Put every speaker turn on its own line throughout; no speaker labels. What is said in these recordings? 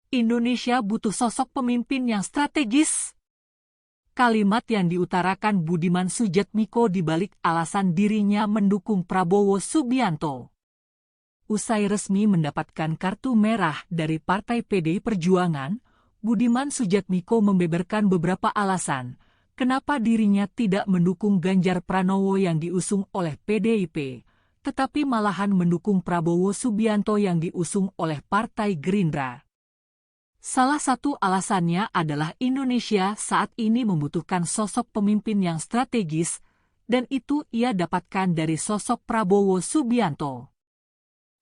Indonesia butuh sosok pemimpin yang strategis. Kalimat yang diutarakan Budiman Sujatmiko dibalik alasan dirinya mendukung Prabowo Subianto. Usai resmi mendapatkan kartu merah dari Partai PDI Perjuangan, Budiman Sujatmiko membeberkan beberapa alasan kenapa dirinya tidak mendukung Ganjar Pranowo yang diusung oleh PDIP, tetapi malahan mendukung Prabowo Subianto yang diusung oleh Partai Gerindra. Salah satu alasannya adalah Indonesia saat ini membutuhkan sosok pemimpin yang strategis, dan itu ia dapatkan dari sosok Prabowo Subianto.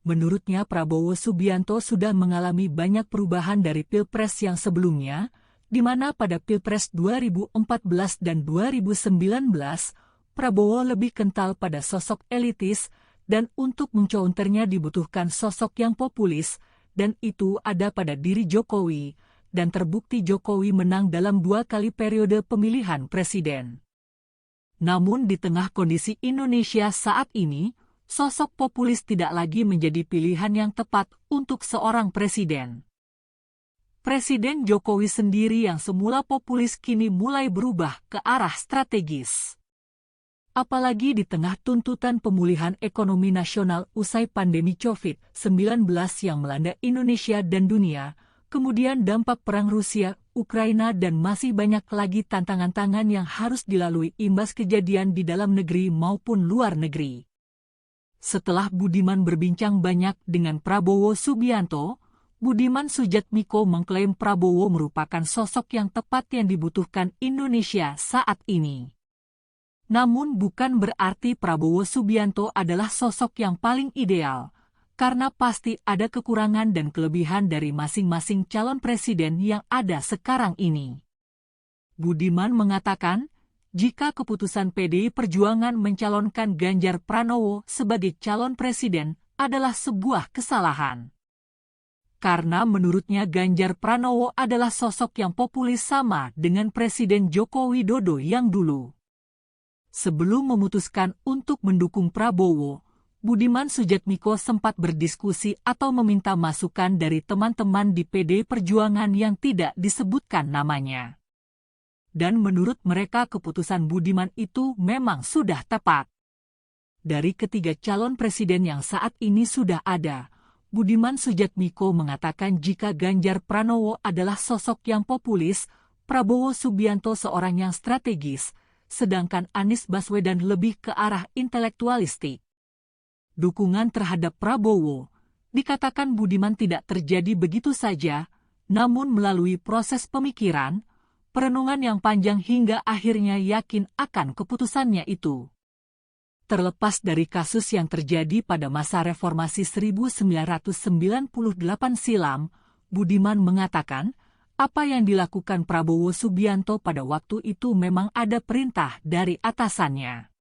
Menurutnya Prabowo Subianto sudah mengalami banyak perubahan dari Pilpres yang sebelumnya, di mana pada Pilpres 2014 dan 2019, Prabowo lebih kental pada sosok elitis, dan untuk mencounternya dibutuhkan sosok yang populis, dan itu ada pada diri Jokowi, dan terbukti Jokowi menang dalam 2 kali periode pemilihan presiden. Namun di tengah kondisi Indonesia saat ini, sosok populis tidak lagi menjadi pilihan yang tepat untuk seorang presiden. Presiden Jokowi sendiri yang semula populis kini mulai berubah ke arah strategis. Apalagi di tengah tuntutan pemulihan ekonomi nasional usai pandemi COVID-19 yang melanda Indonesia dan dunia, kemudian dampak perang Rusia-Ukraina dan masih banyak lagi tantangan-tantangan yang harus dilalui imbas kejadian di dalam negeri maupun luar negeri. Setelah Budiman berbincang banyak dengan Prabowo Subianto, Budiman Sujatmiko mengklaim Prabowo merupakan sosok yang tepat yang dibutuhkan Indonesia saat ini. Namun bukan berarti Prabowo Subianto adalah sosok yang paling ideal, karena pasti ada kekurangan dan kelebihan dari masing-masing calon presiden yang ada sekarang ini. Budiman mengatakan, jika keputusan PDI Perjuangan mencalonkan Ganjar Pranowo sebagai calon presiden adalah sebuah kesalahan. Karena menurutnya Ganjar Pranowo adalah sosok yang populis sama dengan Presiden Joko Widodo yang dulu. Sebelum memutuskan untuk mendukung Prabowo, Budiman Sujatmiko sempat berdiskusi atau meminta masukan dari teman-teman di PDI Perjuangan yang tidak disebutkan namanya. Dan menurut mereka keputusan Budiman itu memang sudah tepat. Dari ketiga calon presiden yang saat ini sudah ada, Budiman Sujatmiko mengatakan jika Ganjar Pranowo adalah sosok yang populis, Prabowo Subianto seorang yang strategis, sedangkan Anies Baswedan lebih ke arah intelektualistik. Dukungan terhadap Prabowo, dikatakan Budiman tidak terjadi begitu saja, namun melalui proses pemikiran, perenungan yang panjang hingga akhirnya yakin akan keputusannya itu. Terlepas dari kasus yang terjadi pada masa reformasi 1998 silam, Budiman mengatakan, apa yang dilakukan Prabowo Subianto pada waktu itu memang ada perintah dari atasannya.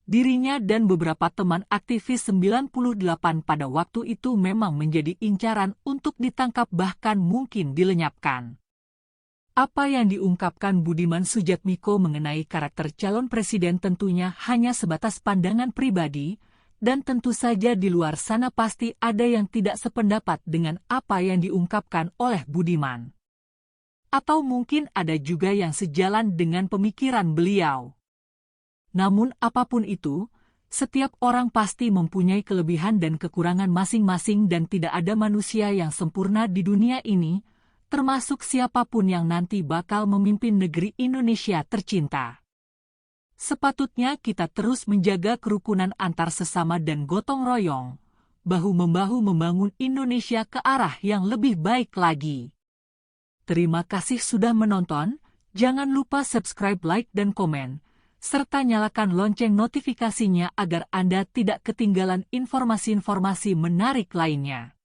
Dirinya dan beberapa teman aktivis 98 pada waktu itu memang menjadi incaran untuk ditangkap bahkan mungkin dilenyapkan. Apa yang diungkapkan Budiman Sujatmiko mengenai karakter calon presiden tentunya hanya sebatas pandangan pribadi, dan tentu saja di luar sana pasti ada yang tidak sependapat dengan apa yang diungkapkan oleh Budiman. Atau mungkin ada juga yang sejalan dengan pemikiran beliau. Namun apapun itu, setiap orang pasti mempunyai kelebihan dan kekurangan masing-masing dan tidak ada manusia yang sempurna di dunia ini, termasuk siapapun yang nanti bakal memimpin negeri Indonesia tercinta. Sepatutnya kita terus menjaga kerukunan antar sesama dan gotong royong, bahu-membahu membangun Indonesia ke arah yang lebih baik lagi. Terima kasih sudah menonton, jangan lupa subscribe, like, dan komen, serta nyalakan lonceng notifikasinya agar Anda tidak ketinggalan informasi-informasi menarik lainnya.